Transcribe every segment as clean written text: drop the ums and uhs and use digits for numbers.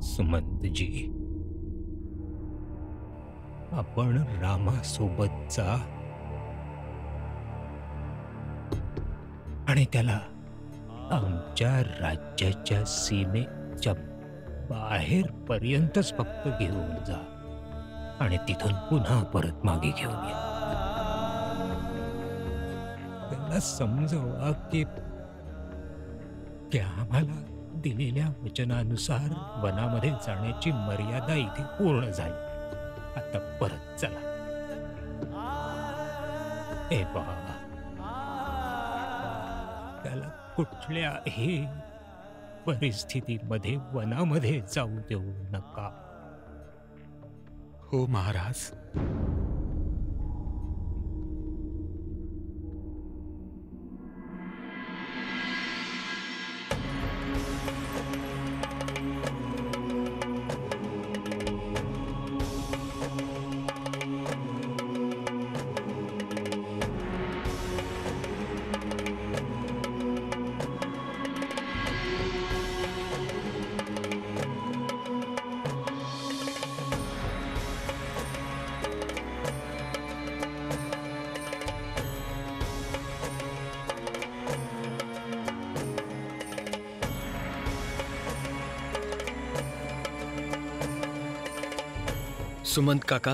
सुमंतजी, आपण रामासोबतचा आणि त्याला आमच्या राज्याच्या सीमेच्या बाहेर पर्यंतच फक्त घेऊन जा आणि तिथून पुन्हा परत मागे घेऊन या. त्याला समजवा की आम्हाला दिलेल्या वचनानुसार वनामध्ये जाण्याची मर्यादा इथे पूर्ण झाली. आता परत चला. ए बाबा, त्याला कुठल्याही परिस्थितीमध्ये वनामध्ये जाऊ देऊ नका. हो महाराज. सुमंत काका,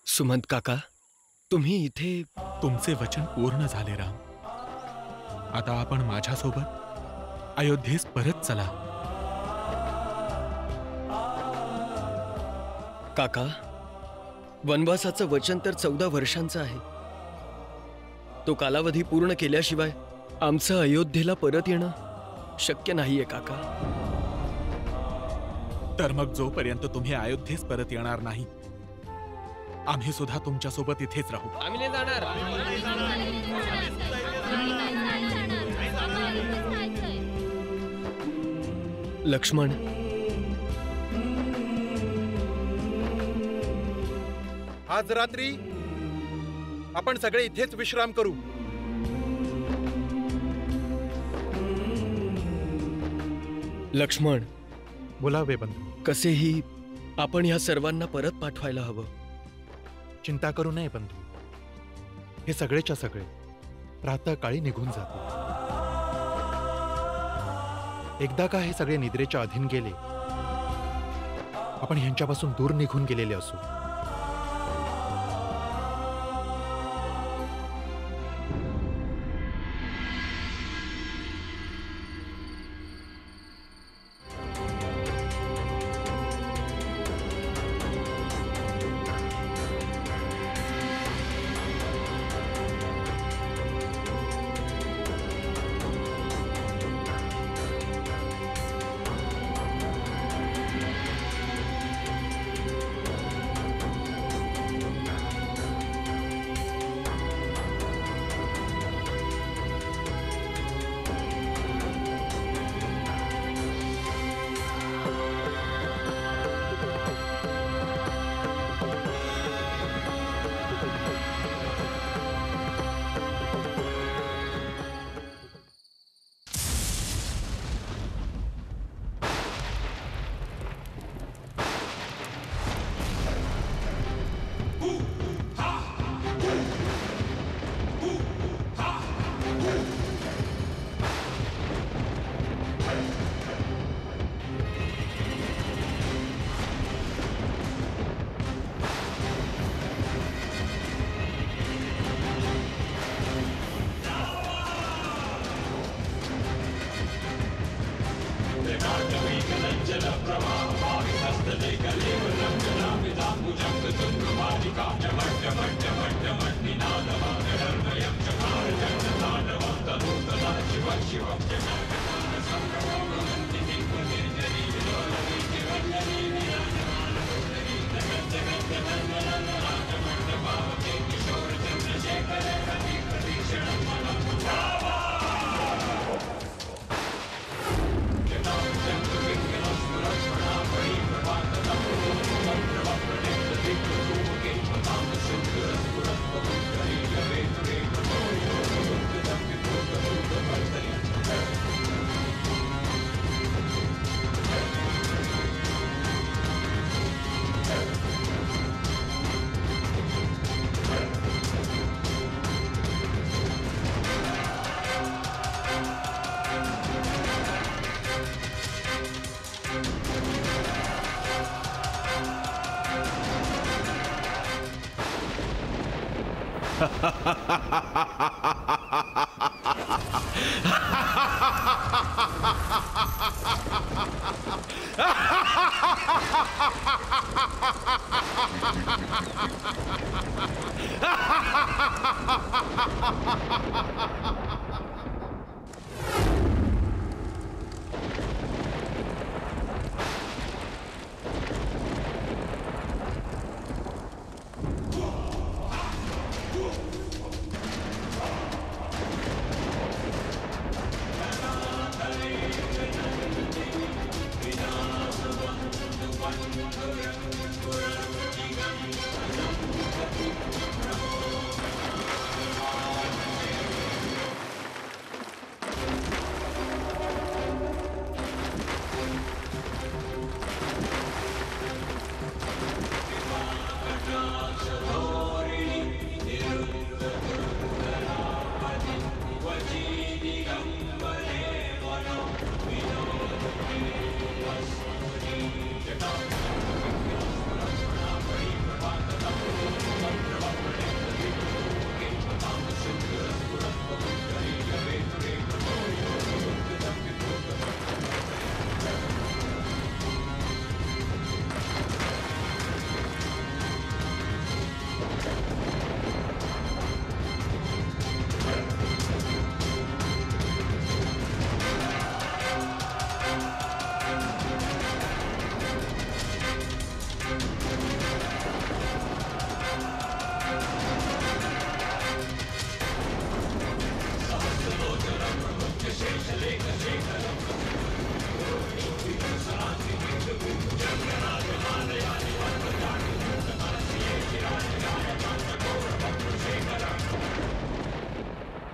सुमंत काका, तुम्ही इथे. तुमचे वचन पूर्ण झाले राम. आता आपण माझ्यासोबत अयोध्येस परत चला. काका, वनवासाचं वचन तर 14 वर्षांचं आहे. तो कालावधी पूर्ण केल्याशिवाय आमचं अयोध्येला परत येणं शक्य नाहीये काका. तर मग जोपर्यंत तुम्ही अयोध्येस परत येणार नाही, आम्ही सुद्धा तुमच्यासोबत इथेच राहू. आम्ही नाही जाणार. लक्ष्मण, आज रात्री आपण सगळे इथेच विश्राम करू. लक्ष्मण, बोलावे बंधू. कसेही आपण ह्या सर्वांना परत पाठवायला हवं. चिंता करू नये बंधू. हे सगळेच्या सगळे प्रातःकाळी निघून जातील. एकदा का हे सगळे निद्रेच्या अधीन गेले, आपण ह्यांच्यापासून दूर निघून गेलेले असू.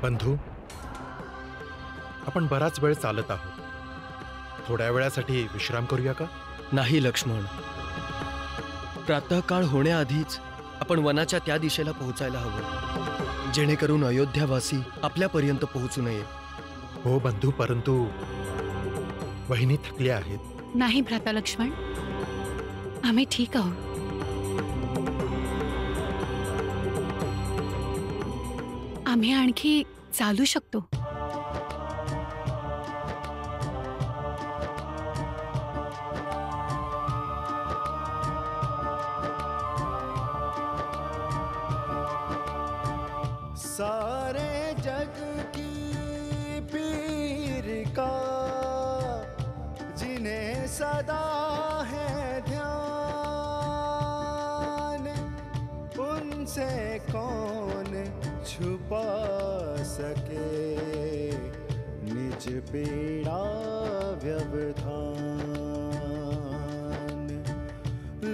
बंधू, आपण बराच वेळ चालत आहोत. थोड्या वेळासाठी विश्राम करूया का? नाही लक्ष्मण, प्रातःकाळ होण्याआधीच आपण वनाच्या त्या दिशेला पोहोचायला हवं, जेणेकरून अयोध्यावासी आपल्यापर्यंत पोहोचू नये. हो बंधू, परंतु वहिनी थकल्या आहेत. नाही भ्राता लक्ष्मण, आम्ही ठीक आहोत. आम्ही आणखी चालू शकतो. सारे जग की पीर का जिन्हें सदा है ध्यान, उनसे कौन छुपा सके निज पीड़ा व्यवधान.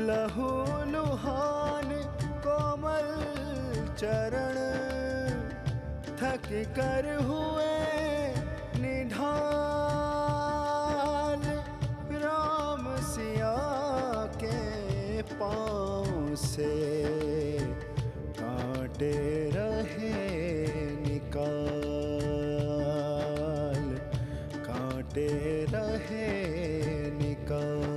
लहू लुहान कोमल चरण थक कर हुए निढाल, राम सिया के पाँव से कांटे रहे निकाल, कांटे रहे निकाल.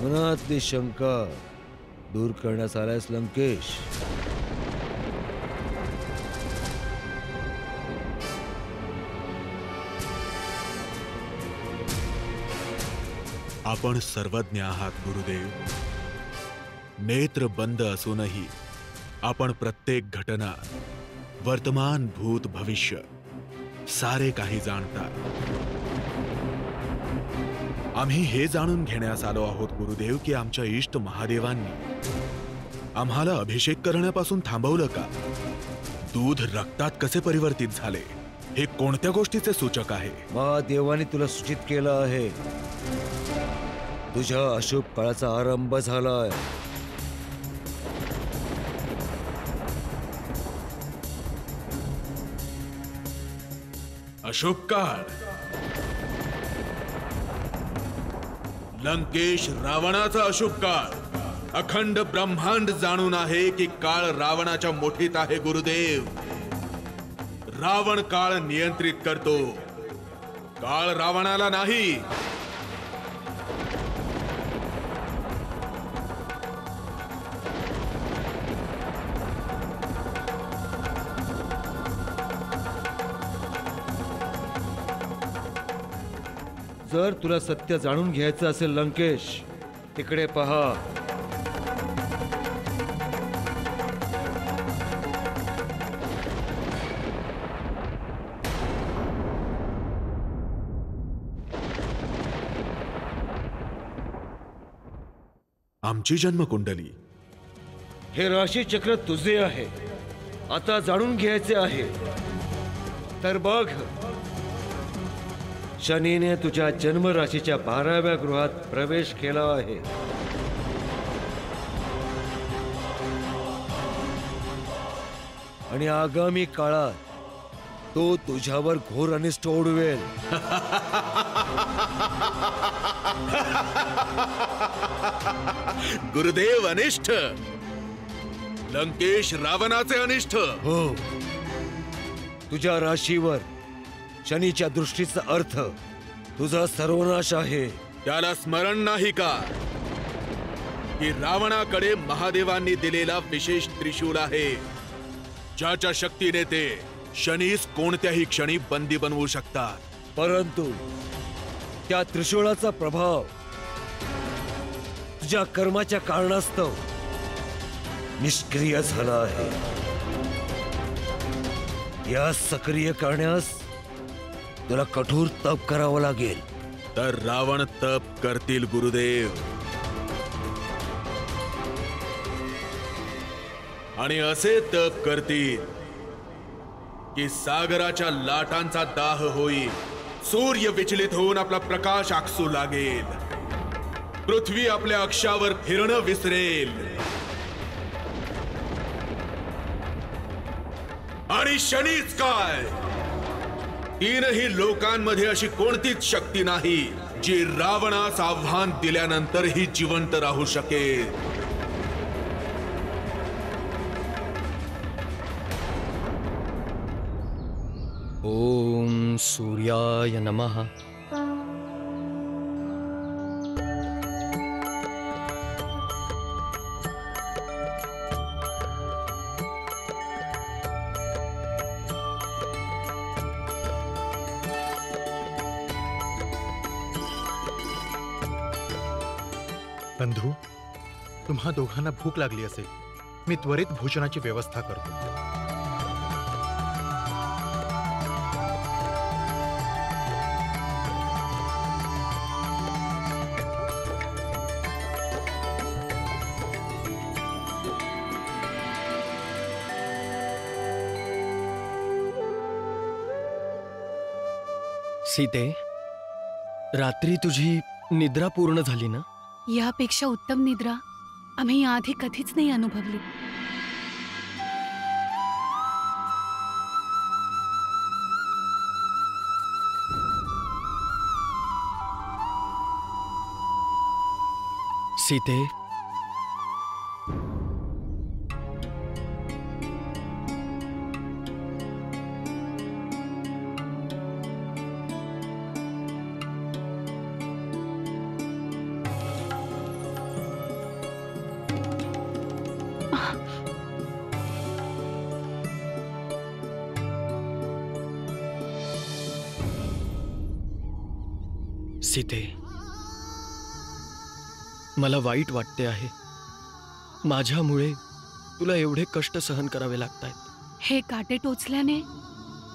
मनातली शंका दूर करण्यास आलायस लंकेश. आपण सर्वज्ञ आहात गुरुदेव. नेत्र बंद असूनही आपण प्रत्येक घटना वर्तमान भूत भविष्य सारे काही जाणतात. आम्ही हे जाणून घेण्यास आलो आहोत गुरुदेव की आमच्या इष्ट महादेवांनी आम्हाला अभिषेक करण्यापासून थांबवलं का? दूध रक्तात कसे परिवर्तित झाले हे कोणत्या गोष्टीचे सूचक आहे? महादेवाने तुला सूचित केलं आहे. तुझ्या अशुभ काळाचा आरंभ झालाय. अशुभ काळ? लंकेश रावणाचा अशुभ काळ. अखंड ब्रह्मांड जाणून आहे की काळ रावणाच्या मुठीत आहे गुरुदेव. रावण काळ नियंत्रित करतो, काळ रावणाला नाही. जर तुला सत्य जाणून घ्यायचं असेल लंकेश, तिकडे पहा. आमची जन्मकुंडली. हे राशी चक्र तुझे आहे. आता जाणून घ्यायचे आहे तर बघ. शनीने तुझ्या जन्मराशीच्या 12व्या गृहात प्रवेश केला आहे. आणि आगामी काळात तो तुझ्यावर घोर अनिष्ट ओढवेल. गुरुदेव अनिष्ट? लंकेश रावणाचे अनिष्ट? हो. तुझ्या राशीवर शनीच्या दृष्टीचा अर्थ तुझा सर्वनाश आहे. त्याला स्मरण नाही का की रावणाकडे महादेवांनी दिलेला विशेष त्रिशूल आहे, ज्याच्या शक्तीने ते शनीस कोणत्याही क्षणी बंदी बनवू शकतात. परंतु त्या त्रिशूळाचा प्रभाव तुझ्या कर्माच्या कारणास्तव निष्क्रिय झाला आहे. या सक्रिय करण्यास तुला कठोर तप करावं लागेल. तर रावण तप करतील गुरुदेव, आणि असे तप करतील की सागराच्या लाटांचा दाह होईल. सूर्य विचलित होऊन आपला प्रकाश आकसू लागेल. पृथ्वी आपल्या अक्षावर फिरणं विसरेल. आणि शनीच काय, तीनही लोकांमध्ये अशी कोणतीच शक्ती नाही जी रावणास आव्हान दिल्यानंतरही जिवंत राहू शकेल. ओम सूर्याय नमः. बंधू, तुम्हा दोघांना भूक लागली असेल. मी त्वरित भोजनाची व्यवस्था करतो. सीते, रात्री तुझी निद्रा पूर्ण झाली ना? यापेक्षा उत्तम निद्रा आम्ही याआधी कधीच नाही अनुभवली. सीते, सीते, मला वाईट वाटते आहे. माझ्यामुळे तुला एवढे कष्ट सहन करावे लागतायत. हे काटे टोचल्याने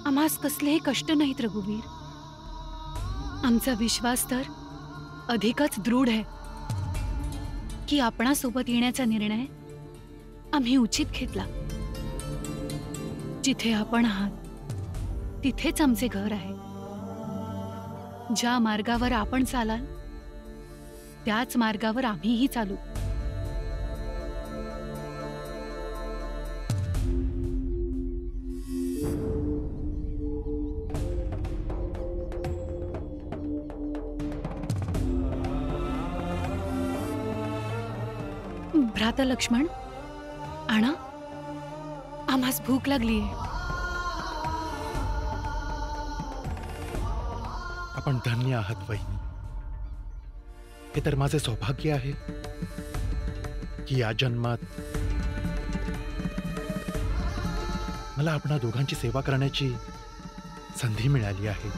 आम्हास कसलेही कष्ट नाहीत रघुवीर. आमचा विश्वास तर अधिकच दृढ आहे की आपणासोबत येण्याचा निर्णय आम्ही उचित घेतला. जिथे आपण आहात तिथेच आमचे घर आहे. ज्या मार्गावर आपण चालाल त्याच मार्गावर आम्हीही चालू. भ्राता लक्ष्मण, आणा, आम्हास भूक लागलीये. आपण धन्य आहात वहिनी. हे तर माझे सौभाग्य आहे की या जन्मात मला आपणा दोघांची सेवा करण्याची संधी मिळाली आहे.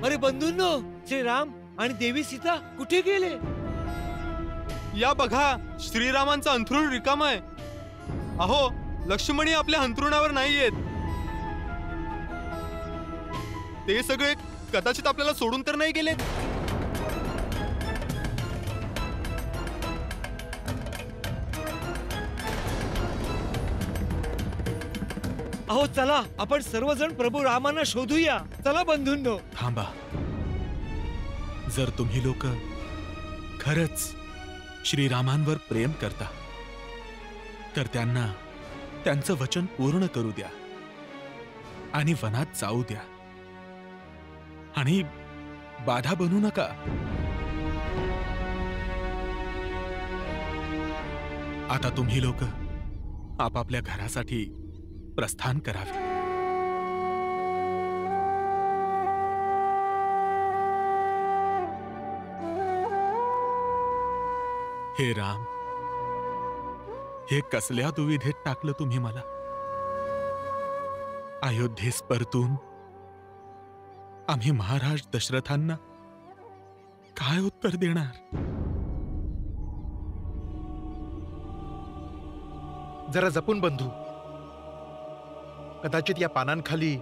अरे बंधूंनो, श्रीराम आणि देवी सीता कुठे गेले? या बघा, श्रीरामांचं अंथरुण रिकाम आहे. अहो, लक्ष्मणी आपल्या अंथरुणावर नाहीयेत. ते सगळे कदाचित आपल्याला सोडून तर नाही गेलेत. अहो चला, आपण सर्वजण प्रभू रामांना शोधूया. चला बंधूंनो. थांबा. जर तुम्ही लोक खरंच श्रीरामांवर प्रेम करता तर त्यांना त्यांचं वचन पूर्ण करू द्या आणि वनात जाऊ द्या आणि बाधा बनू नका. आता तुम्ही लोक आपापल्या घरासाठी प्रस्थान करावे. हे राम, हे कसल्या दुविधेत टाकलं तुम्ही मला. अयोध्येस परतून आम्ही महाराज दशरथांना काय उत्तर देणार? जरा जपून बंधू. कदाचित या पानांखाली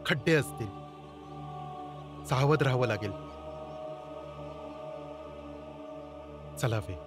खड्डे असतील. सावध राहावं लागेल. चलावे.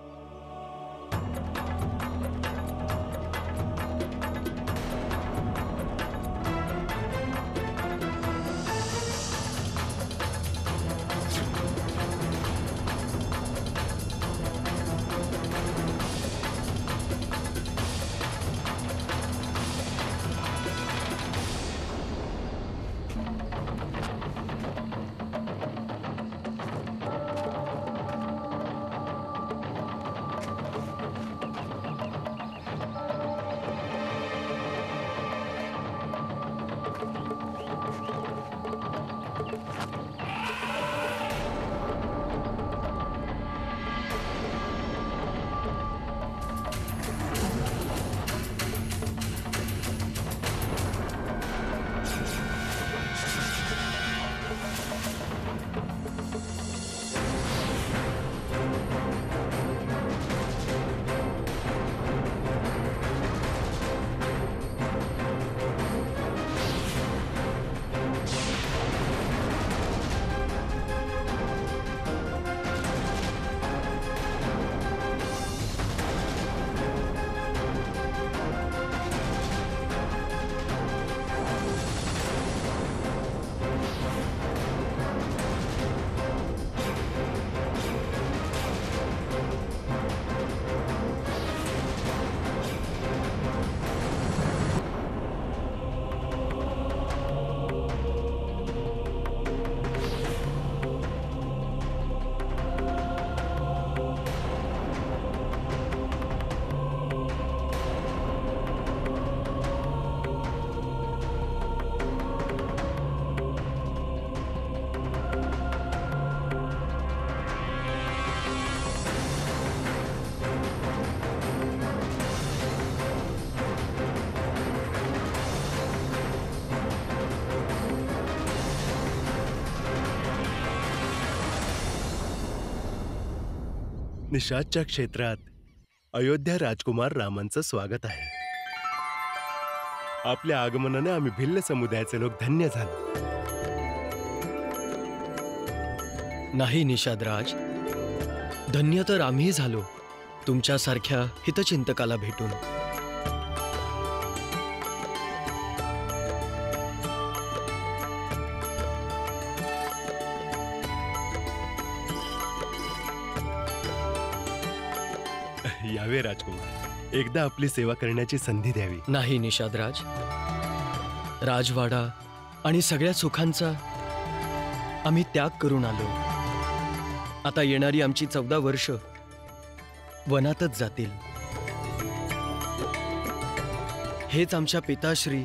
निषादच्या क्षेत्रात अयोध्या राजकुमार रामांचं स्वागत आहे. आपल्या आगमनाने आम्ही भिल्ल समुदायाचे लोक धन्य झालो. नाही निषादराज, धन्य तर आम्ही झालो तुमच्यासारख्या हितचिंतकाला भेटून. यावे राजकुमार, एकदा आपली सेवा करण्याची संधी द्यावी. नाही निषादराज, राजवाडा आणि सगळ्या सुखांचा आम्ही त्याग करून आलो. आता येणारी आमची 14 वर्ष वनातच जातील. हेच आमच्या पिताश्री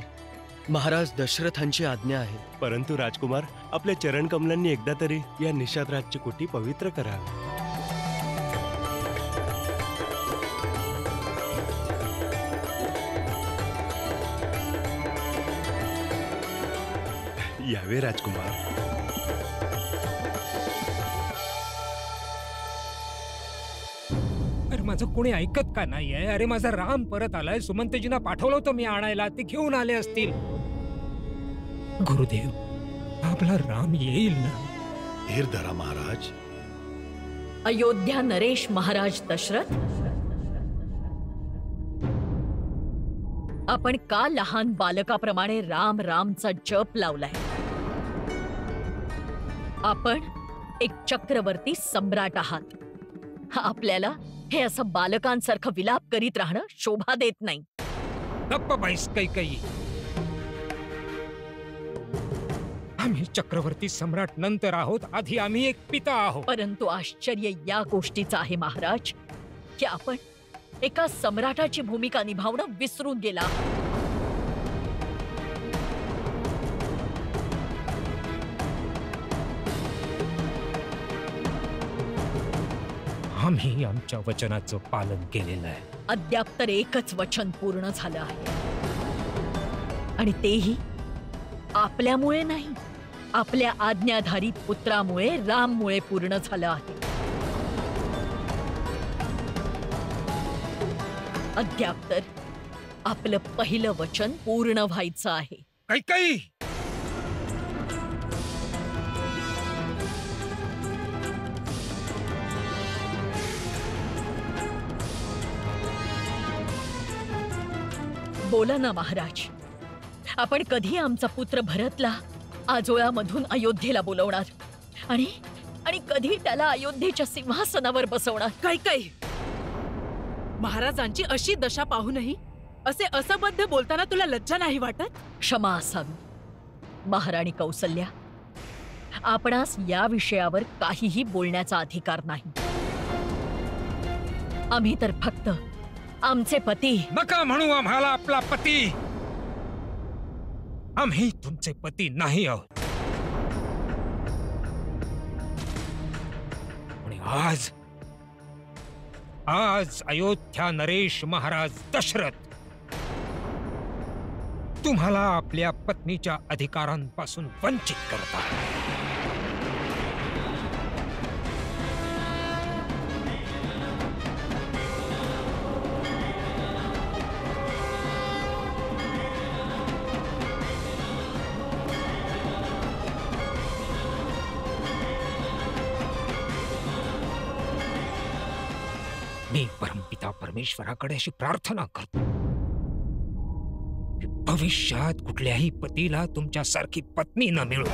महाराज दशरथांची आज्ञा आहे. परंतु राजकुमार, आपल्या चरणकमलांनी एकदा तरी या निषादराजची कुटी पवित्र करावी. यावे राजकुमार. अरे माझं कोणी ऐकत का नाहीये? अरे माझा राम परत आलाय. सुमंतजींना पाठवलं होतं मी आणायला, ते घेऊन आले असतील. गुरुदेव, आपला राम येईल ना? धीर धरा महाराज. अयोध्या नरेश महाराज दशरथ, आपण का लहान बालकाप्रमाणे राम रामचा जप लावलाय? आपण एक चक्रवर्ती सम्राट आहात. आपल्याला हे असं बालकांसारखं विलाप करीत राहणं शोभा देत नाही. गप्प बैस कैकेयी. आम्ही चक्रवर्ती सम्राट नंतर आहोत, आधी आम्ही एक पिता आहोत. परंतु आश्चर्य या गोष्टीचं आहे महाराज की आपण एका सम्राटाची भूमिका निभावणं विसरून गेला. आम्ही आमच्या वचनाचं पालन केलेलं आहे. अद्याप तर एकच वचन पूर्ण झालं आहे, आणि तेही आपल्यामुळे नाही, आपल्या आज्ञाधारी पुत्रामुळे राममुळे पूर्ण झालं आहे. अद्याप तर आपलं पहिलं वचन पूर्ण व्हायचं आहे. कैकेयी, बोला ना महाराज, आपण कधी आमचा पुत्र भरतला आजोळ्यामधून अयोध्येला बोलवणार आणि कधी त्याला अयोध्येच्या सिंहासनावर बसवणार? कैकेयी, महाराजांची अशी दशा पाहूनही असे असंबद्ध बोलताना तुला लज्जा नाही वाटत? क्षमा असावी महाराणी कौसल्या, आपणास या विषयावर काहीही बोलण्याचा अधिकार नाही. आम्ही तर फक्त आमचे पती. नका म्हणू आम्हाला आपला पती. आम्ही तुमचे पती नाही आहोत. आणि आज अयोध्या नरेश महाराज दशरथ तुम्हाला आपल्या पत्नीच्या अधिकारांपासून वंचित करतात. मी परमपिता परमेश्वराकडे अशी प्रार्थना करतो की भविष्यात कुठल्याही पतीला तुमच्यासारखी पत्नी न मिळो.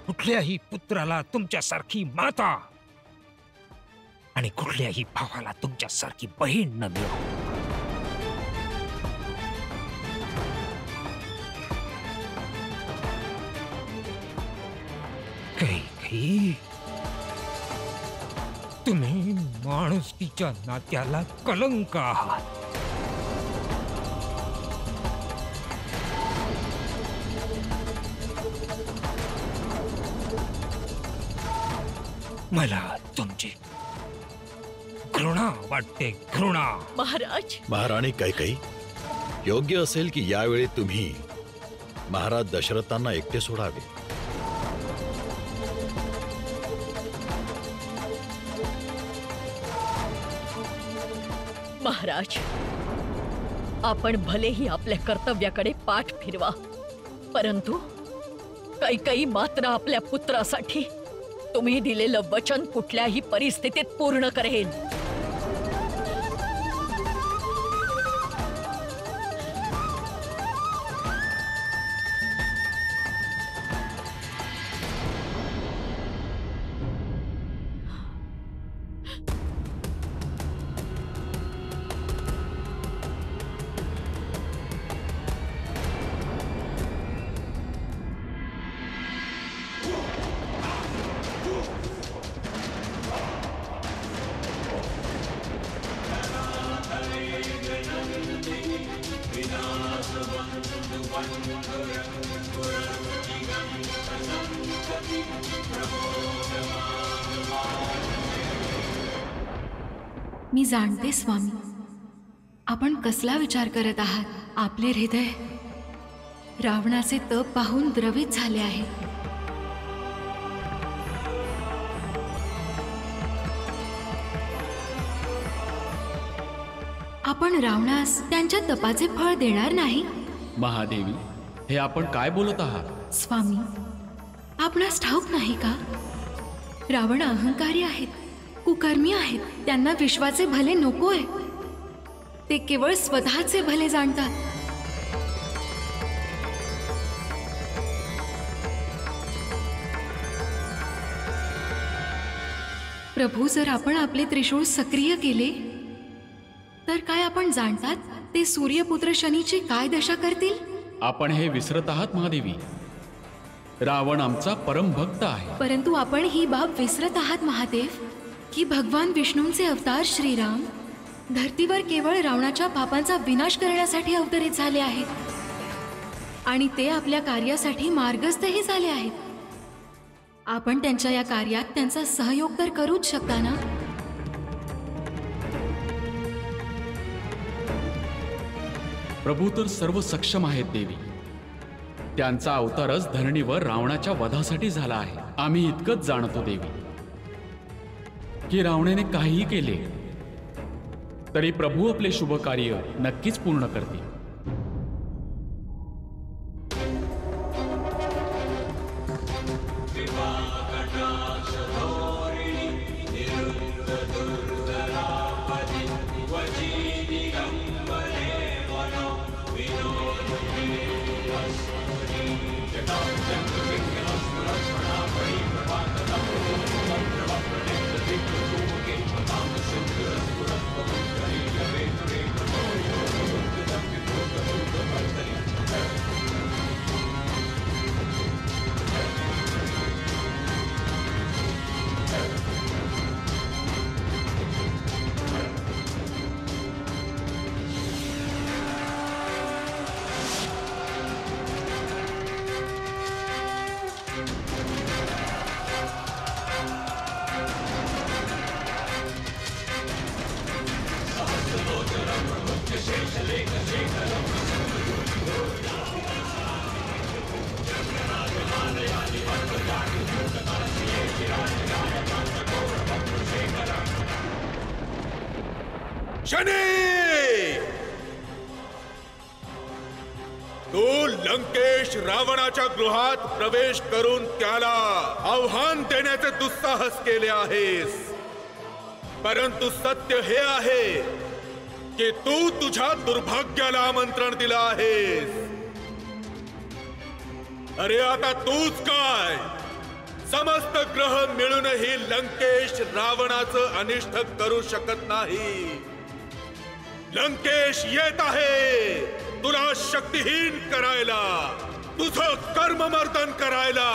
कुठल्याही पुत्राला तुमच्यासारखी माता आणि कुठल्याही भावाला तुमच्यासारखी बहीण न मिळो. कैकेयी, तुम्ही माणुसकीच्या नात्याला कलंक आहात. मला तुमची घृणा वाटते, घृणा. महाराज, महाराणी कैकेयी, योग्य असेल की यावेळी तुम्ही महाराज दशरथांना एकटे सोडावे. महाराज, आपण भलेही आपल्या कर्तव्याकडे पाठ फिरवा, परंतु कैकेयी मात्र आपल्या पुत्रासाठी तुम्ही दिलेलं वचन कुठल्याही परिस्थितीत पूर्ण करेल. मी जाणते स्वामी, आपण कसला विचार करत आहात. आपले हृदय रावणाचे तप पाहून द्रवित झाले आहे. आपण रावणास त्यांच्या तपाचे फळ देणार नाही. महादेवी, हे आपण काय बोलत आहात? स्वामी, आपणास ठाऊक नाही का? रावण अहंकारी आहेत, कुकर्मी आहेत. त्यांना विश्वाचे भले नकोय. ते केवळ स्वतःचे भले जाणतात. प्रभू, जर आपण आपले त्रिशूळ सक्रिय केले तर काय आपण जाणतात ते सूर्यपुत्र शनीची काय दशा करतील? आपण हे विसरत आहात महादेवी. रावण आमचा परम भक्त आहे. परंतु आपण ही बाब विसरत आहात महादेव, की भगवान विष्णूंचे अवतार श्रीराम धरतीवर केवळ रावणाच्या पापांचा विनाश करण्यासाठी अवतरित झाले आहेत आणि ते आपल्या कार्यासाठी मार्गस्थही झाले आहेत. आपण त्यांच्या या कार्यात त्यांचा सहयोग तर करूच शकता ना? प्रभू तर सर्व सक्षम आहेत देवी. त्यांचा अवतारच धरणीवर रावणाच्या वधासाठी झाला आहे. आम्ही इतकंच जाणतो देवी की रावणाने काहीही केले तरी प्रभू आपले शुभ कार्य नक्कीच पूर्ण करतील. तो लंकेश रावणाच्या गृहात प्रवेश करून त्याला आव्हान देण्याचे दुस्साहस केले आहेस. परंतु सत्य हे आहे की तू तुझ्या दुर्भाग्याला आमंत्रण दिलं आहेस. अरे आता तूच काय, समस्त ग्रह मिळूनही लंकेश रावणाचं अनिष्ट करू शकत नाही. लंकेश येत आहे तुला शक्तिहीन करायला, तुझं कर्ममर्दन करायला.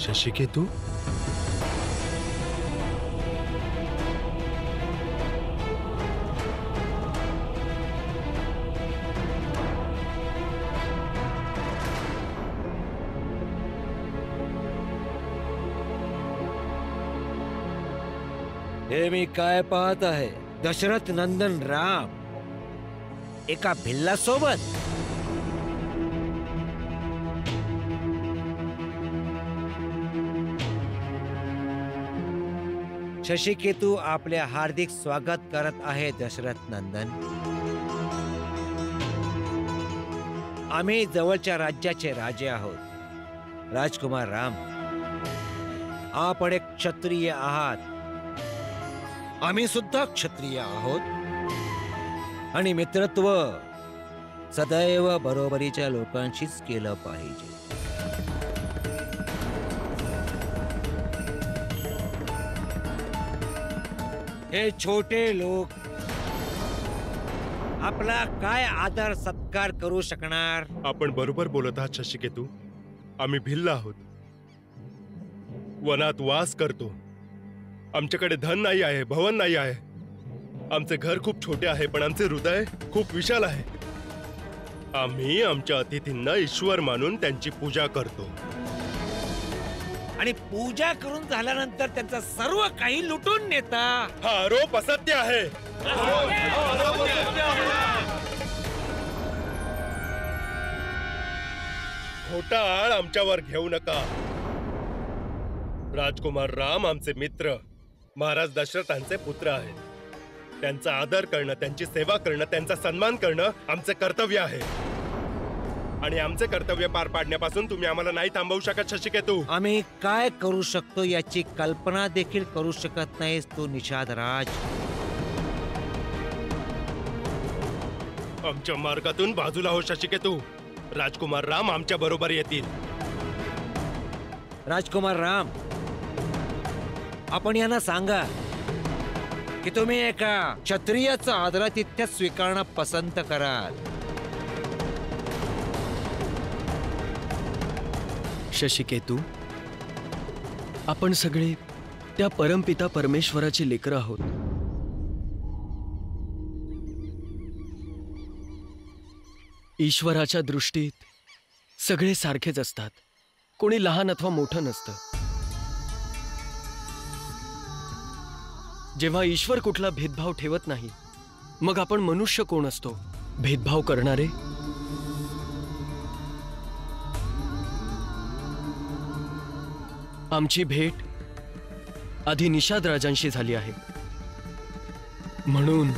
शशिकेतू, हे मी काय पाहत आहे? दशरथ नंदन राम एका भिल्ला सोबत. शशिकेतू आपले हार्दिक स्वागत करत आहे दशरथ नंदन. आम्ही जवळच्या राज्याचे राजे आहोत. राजकुमार राम, आपण एक क्षत्रिय आहात. आम्ही सुद्धा क्षत्रिय आहोत आणि मित्रत्व सदैव बरोबरीच्या लोकांशीच केलं पाहिजे. हे छोटे लोक आपला काय आदर सत्कार करू शकणार? आपण बरोबर बोलत आहात शशिकेतू. आम्ही भिल्ल आहोत, वनात वास करतो. आमच्याकडे धन नाही आहे, भवन नाही आहे. आमचे घर खूप छोटे आहे, पण आमचे हृदय खूप विशाल आहे. आम्ही आमच्या अतिथींना ईश्वर मानून त्यांची पूजा करतो. आणि पूजा करून झाल्यानंतर त्यांचं सर्व काही लुटून नेता. हा आरोप असत्य आहे. खोटा आळ आमच्यावर घेऊ नका. राजकुमार राम आमचे मित्र, महाराज दशरथांचे पुत्र आहेत. त्यांचा आदर करणं, त्यांची सेवा करणं, त्यांचा सन्मान करणं आमचे कर्तव्य आहे. आणि आमचे कर्तव्य पार पाडण्यापासून तुम्ही आम्हाला नाही थांबवू शकत शशिकेतू. आम्ही काय करू शकतो याची कल्पना देखील करू शकत नाहीस तू निषाद राज. आमच्या मार्गातून बाजूला हो शशिकेतू. राजकुमार राम आमच्या बरोबर येतील. राजकुमार राम, आपण यांना सांगा की तुम्ही एका क्षत्रियाचं आदरातिथ्य स्वीकारणं पसंत कराल. शशिकेतू, आपण सगळे त्या परमपिता परमेश्वराची लेकरं आहोत. ईश्वराच्या दृष्टीत सगळे सारखेच असतात. कोणी लहान अथवा मोठं नसतं. जेव्हा ईश्वर कुठला भेदभाव ठेवत नाही, मग आपण मनुष्य कोण असतो भेदभाव करणारे? आमची भेट आधी निषाद राजांशी झाली आहे, म्हणून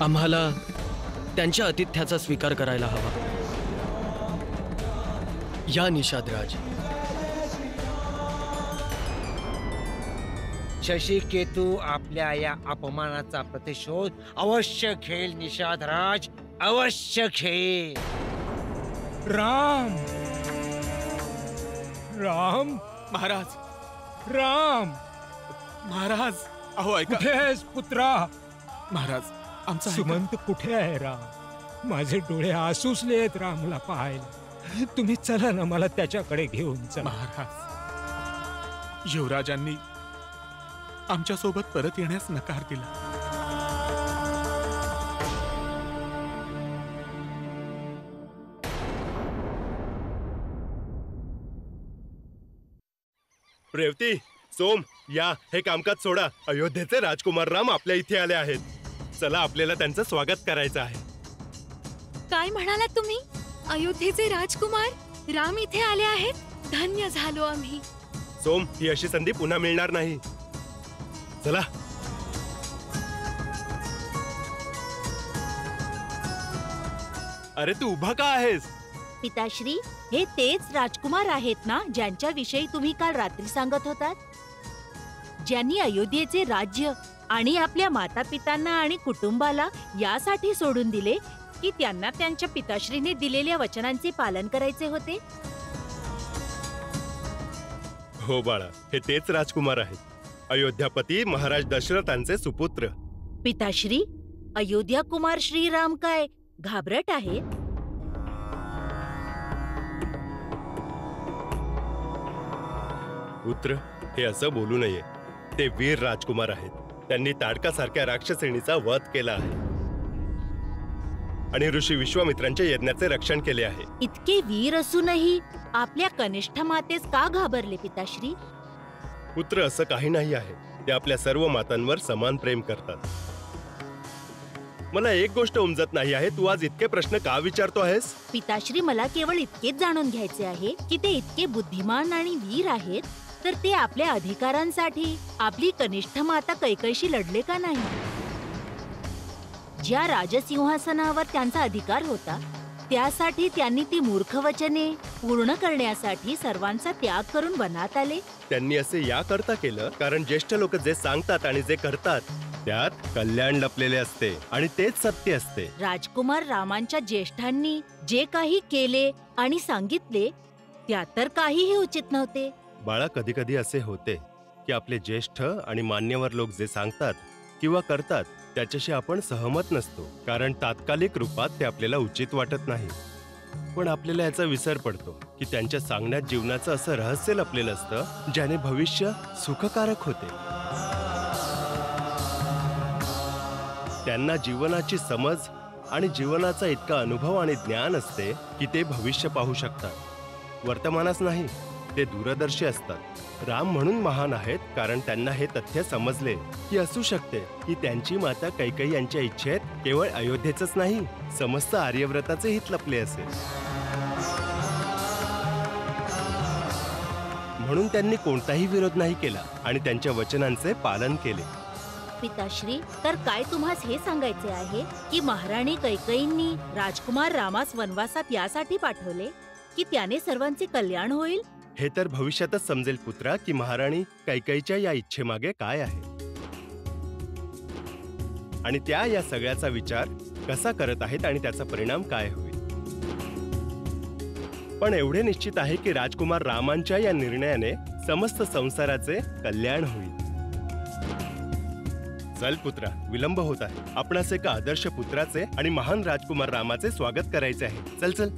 आम्हाला त्यांच्या आतिथ्याचा स्वीकार करायला हवा. या निषाद राज. शशिकेतू आपल्या या अपमानाचा प्रतिशोध अवश्य घेईल निषाद राज, अवश्य घेईल. राम राम महाराज, राम महाराज, अहो ऐका. कुठे आहेस पुत्रा? महाराज, आमचा सुमंत कुठे आहे? राम, माझे डोळे आसुसले आहेत रामला पाहायला. तुम्ही चला ना, मला त्याच्याकडे घेऊन चला. महाराज, युवराजांनी आमच्या सोबत परत येण्यास नकार दिला. रेवती, सोम, या हे कामकाज सोडा. अयोध्येचे राजकुमार राम आपल्या इथे आले आहेत. चला, आपल्याला त्यांचं स्वागत करायचं आहे. काय म्हणालात तुम्ही? अयोध्येचे राजकुमार राम इथे आले आहेत? धन्य झालो आम्ही. सोम, ही अशी संधी पुन्हा मिळणार नाही. चला. अरे तू उभा का आहेस? पिताश्री, हे तेच राजकुमार आहेत ना ज्यांच्या विषयी तुम्ही काल रात्री सांगत होतात? ज्यांनी अयोध्येचे राज्य आणि आपल्या माता पितांना आणि कुटुंबाला यासाठी सोडून दिले की त्यांना त्यांच्या पिताश्रीने दिलेल्या वचनांचे पालन करायचे होते. हो बाळा, हे तेच राजकुमार आहेत. अयोध्यापती महाराज दशरथांचे सुपुत्र. पिताश्री, अयोध्या कुमार श्रीराम काय घाबरट आहेत? पुत्र, हे असं बोलू नये. ते वीर राजकुमार आहेत. त्यांनी ताडकासारख्या राक्षसिणीचा वध केला आहे आणि ऋषी विश्वामित्रांच्या यज्ञाचे रक्षण केले आहे. इतके वीर असूनही आपल्या कनिष्ठ मातेस का घाबरले पिताश्री? पुत्र, असं काही नाही आहे. ते आपल्या सर्व मातांवर समान प्रेम करतात. मला एक गोष्ट उमजत नाही आहे, तू आज इतके प्रश्न का विचारतो आहेस? पिताश्री, मला केवळ इतकेच जाणून घ्यायचे आहे की ते इतके बुद्धिमान आणि वीर आहेत, तर ते आपल्या अधिकारांसाठी आपली कनिष्ठ माता कैकईशी लढले का नाही? ज्या राजसिंहासनावर त्यांचा अधिकार होता, त्यासाठी त्यांनी ती मूर्ख वचने पूर्ण करण्यासाठी सर्वांचा त्याग करून वनात आले. त्यांनी असे याकरता केलं कारण ज्येष्ठ लोक जे सांगतात आणि जे करतात त्यात कल्याण लपलेले असते आणि तेच सत्य असते. राजकुमार रामांच्या ज्येष्ठांनी जे काही केले आणि सांगितले त्यात तर काहीही उचित नव्हते. बाळा, कधी कधी असे होते की आपले ज्येष्ठ आणि मान्यवर लोक जे सांगतात किंवा करतात त्याच्याशी आपण सहमत नसतो, कारण तात्कालिक रूपात ते आपल्याला उचित वाटत नाही. पण आपल्याला याचा विसर पडतो की त्यांच्या सांगण्यात जीवनाचं असं रहस्य लपलेलं असतं ज्याने भविष्य सुखकारक होते. त्यांना जीवनाची समज आणि जीवनाचा इतका अनुभव आणि ज्ञान असते की ते भविष्य पाहू शकतात, वर्तमानास नाही. ते दूरदर्शी असतात. राम म्हणून महान आहेत कारण त्यांना हे तथ्य समजले की असू शकते की त्यांची माता कैकेयी यांच्या इच्छेत केवळ अयोध्येचंच नाही, समस्त आर्यव्रताचे हित लपले असेल. म्हणून त्यांनी कोणताही विरोध नाही केला आणि त्यांच्या वचनांचे पालन केले. पिताश्री, तर काय तुम्हास हे सांगायचे आहे की महाराणी कैकेयींनी राजकुमार रामास वनवासात यासाठी पाठवले की त्याने सर्वांचे कल्याण होईल? हे तर भविष्यातच समजेल पुत्रा की महाराणी कैकेयीच्या या इच्छेमागे काय आहे आणि त्या या सगळ्याचा विचार कसा करत आहेत आणि त्याचा परिणाम काय होईल. पण एवढे निश्चित आहे की राजकुमार रामांच्या या निर्णयाने समस्त संसाराचे कल्याण होईल. चल पुत्रा, विलंब होत आहे. आपणास एका आदर्श पुत्राचे आणि महान राजकुमार रामाचे स्वागत करायचे आहे. चल चल.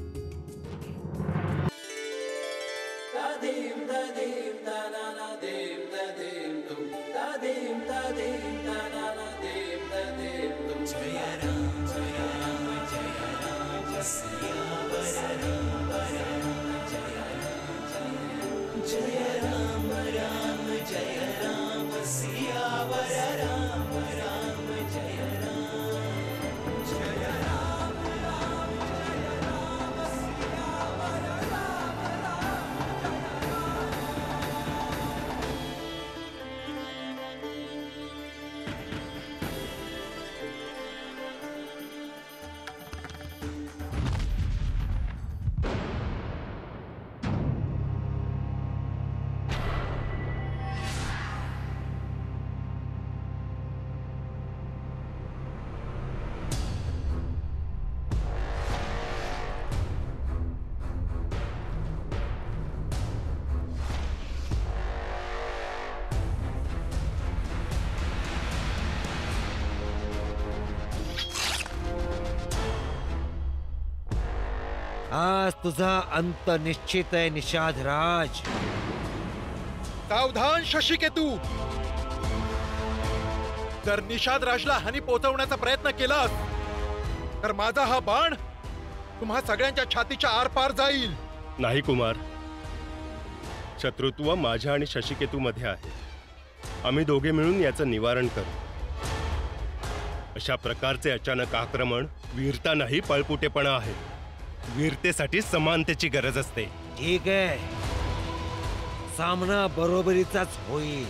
आज तुझा अंत निश्चित आहे निषाद राज. सावधान शशिकेतू, जर निषाद राजला हानी पोहोचवण्याचा प्रयत्न केलास तर माझा हा बाण तुम्हा सगळ्यांच्या छातीच्या आरपार जाईल. नाही कुमार, शत्रुत्व माझ्या आणि शशिकेतू मध्ये आहे. आम्ही दोघे मिळून याचं निवारण करू. अशा प्रकारचे अचानक आक्रमण वीरता नाही, पळपुटेपणा आहे. वीरतेसाठी समानतेची गरज असते. ठीक आहे, सामना बरोबरीचाच होईल.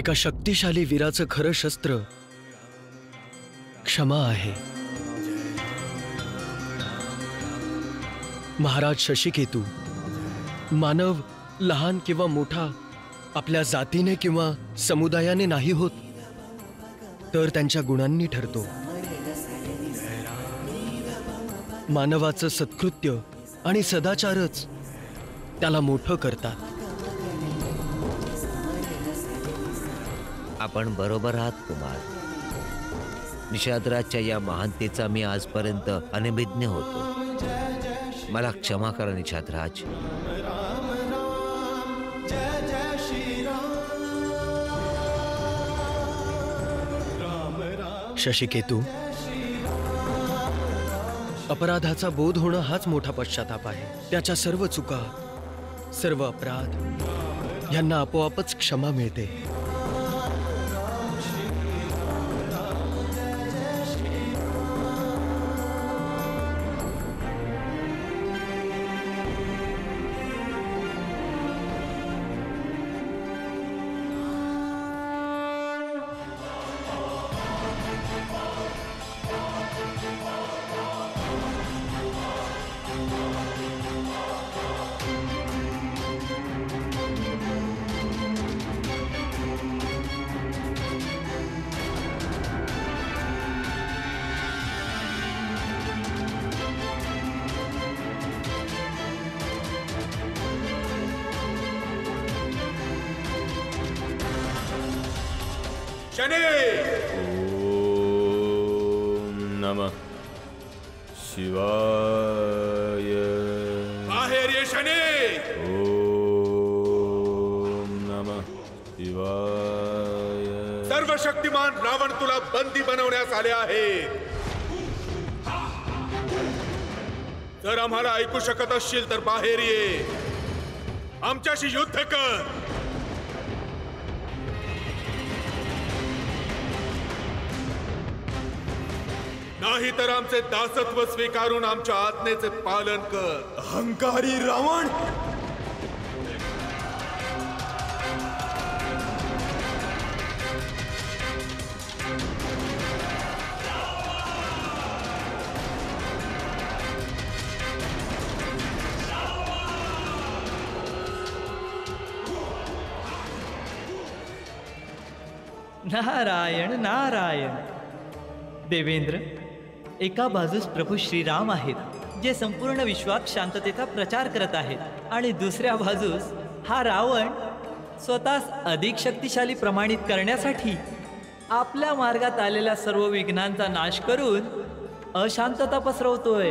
एका शक्तिशाली वीराचं खरं शस्त्र क्षमा आहे. महाराज शशिकेतू, मानव लहान किंवा मोठा आपल्या जातीने किंवा समुदायाने नाही होत, तर त्यांच्या गुणांनी ठरतो. मानवाचं सत्कृत्य आणि सदाचारच त्याला मोठं करतात. आपण बरोबर आहात कुमार. निषादराजच्या या महानतेचा मी आजपर्यंत अनभिज्ञ होतो. मला क्षमा करा निषादराज. शशिकेतू, अपराधाचा बोध होणं हाच मोठा पश्चाताप आहे. त्याच्या सर्व चुका, सर्व अपराध यांना आपोआपच क्षमा मिळते. शनी! ओम नमः शिवाय. बाहेर ये शनी! ओम नमः शिवाय. सर्व शक्तिमान रावण तुला बंदी बनवण्यास आले आहे. जर आम्हाला ऐकू शकत असशील तर बाहेर ये. आमच्याशी युद्ध कर. नाही तर आमचे दासत्व स्वीकारून आमच्या आज्ञेचे पालन कर. अहंकारी रावण! नारायण नारायण. देवेंद्र, एका बाजूस प्रभू श्रीराम आहेत, जे संपूर्ण विश्वात शांततेचा प्रचार करत आहेत, आणि दुसऱ्या बाजूस हा रावण स्वतःस अधिक शक्तिशाली प्रमाणित करण्यासाठी आपल्या मार्गात आलेल्या सर्व विघ्नांचा नाश करून अशांतता पसरवतोय.